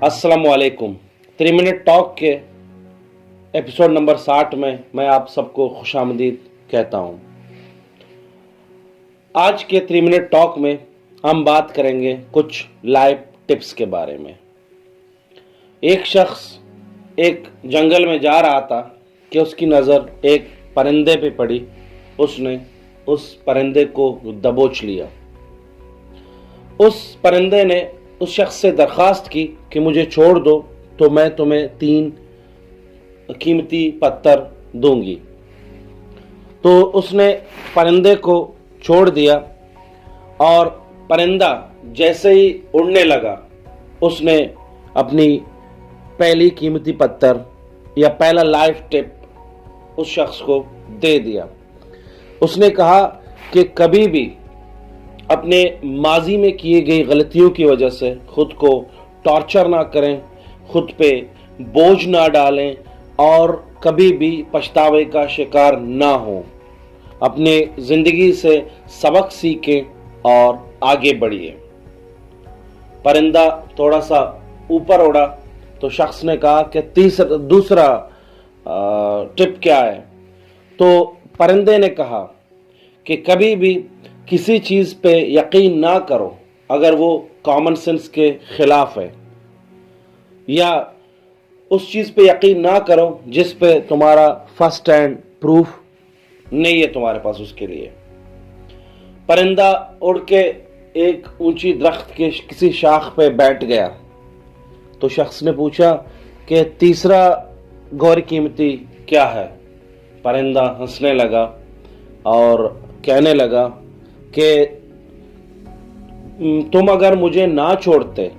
अस्सलामुअलैकुम। 3 minute talk के episode number 60 में मैं आप सबको खुशामदीद कहता हूँ। आज के 3 मिनट टॉक में हम बात करेंगे कुछ लाइफ टिप्स के बारे में। एक शख्स एक जंगल में जा रहा था कि उसकी नज़र एक परिंदे पे पड़ी। उसने उस परिंदे को दबोच लिया। उस परिंदे ने उस शख्स से दरख्वास्त की कि मुझे छोड़ दो तो मैं तुम्हें 3 कीमती पत्थर दूंगी। तो उसने परिंदे को छोड़ दिया और परिंदा जैसे ही उड़ने लगा उसने अपनी पहली कीमती पत्थर या पहला लाइफ टिप उस शख्स को दे दिया। उसने कहा कि कभी भी अपने माजी में किए गई गलतियों की वजह से खुद को टॉर्चर ना करें, खुद पे बोझ ना डालें और कभी भी पछतावे का शिकार ना हो। अपने ज़िंदगी से सबक सीखें और आगे बढ़िए। परिंदा थोड़ा सा ऊपर उड़ा तो शख्स ने कहा कि दूसरा टिप क्या है? तो परिंदे ने कहा कि कभी भी किसी चीज़ पे यकीन ना करो अगर वो कॉमन सेंस के खिलाफ है, या उस चीज़ पे यकीन ना करो जिस पे तुम्हारा फर्स्ट हैंड प्रूफ नहीं है तुम्हारे पास उसके लिए। परिंदा उड़ के एक ऊंची दरख्त के किसी शाख पे बैठ गया तो शख्स ने पूछा कि तीसरा गौर कीमती क्या है? परिंदा हंसने लगा और कहने लगा कि तुम अगर मुझे ना छोड़ते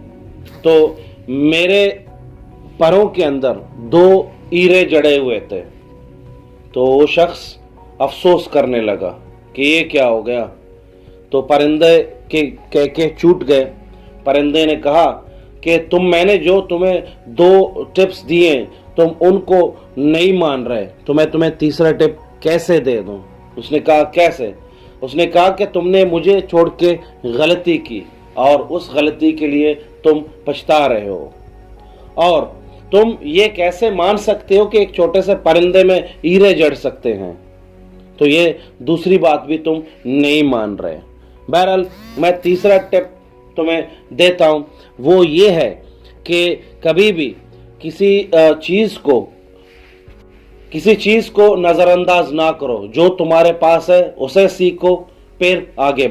तो मेरे परों के अंदर 2 ईरे जड़े हुए थे। तो वो शख्स अफसोस करने लगा कि ये क्या हो गया। तो परिंदे के कह के छूट गए। परिंदे ने कहा कि मैंने जो तुम्हें 2 टिप्स दिए तुम उनको नहीं मान रहे, तो मैं तुम्हें तीसरा टिप कैसे दे दूं? उसने कहा कैसे? उसने कहा कि तुमने मुझे छोड़ के गलती की और उस गलती के लिए तुम पछता रहे हो, और तुम ये कैसे मान सकते हो कि एक छोटे से परिंदे में हीरे जड़ सकते हैं? तो ये दूसरी बात भी तुम नहीं मान रहे। बहरहाल मैं तीसरा टिप तुम्हें देता हूँ, वो ये है कि कभी भी किसी चीज़ को नज़रअंदाज ना करो। जो तुम्हारे पास है उसे सीखो, फिर आगे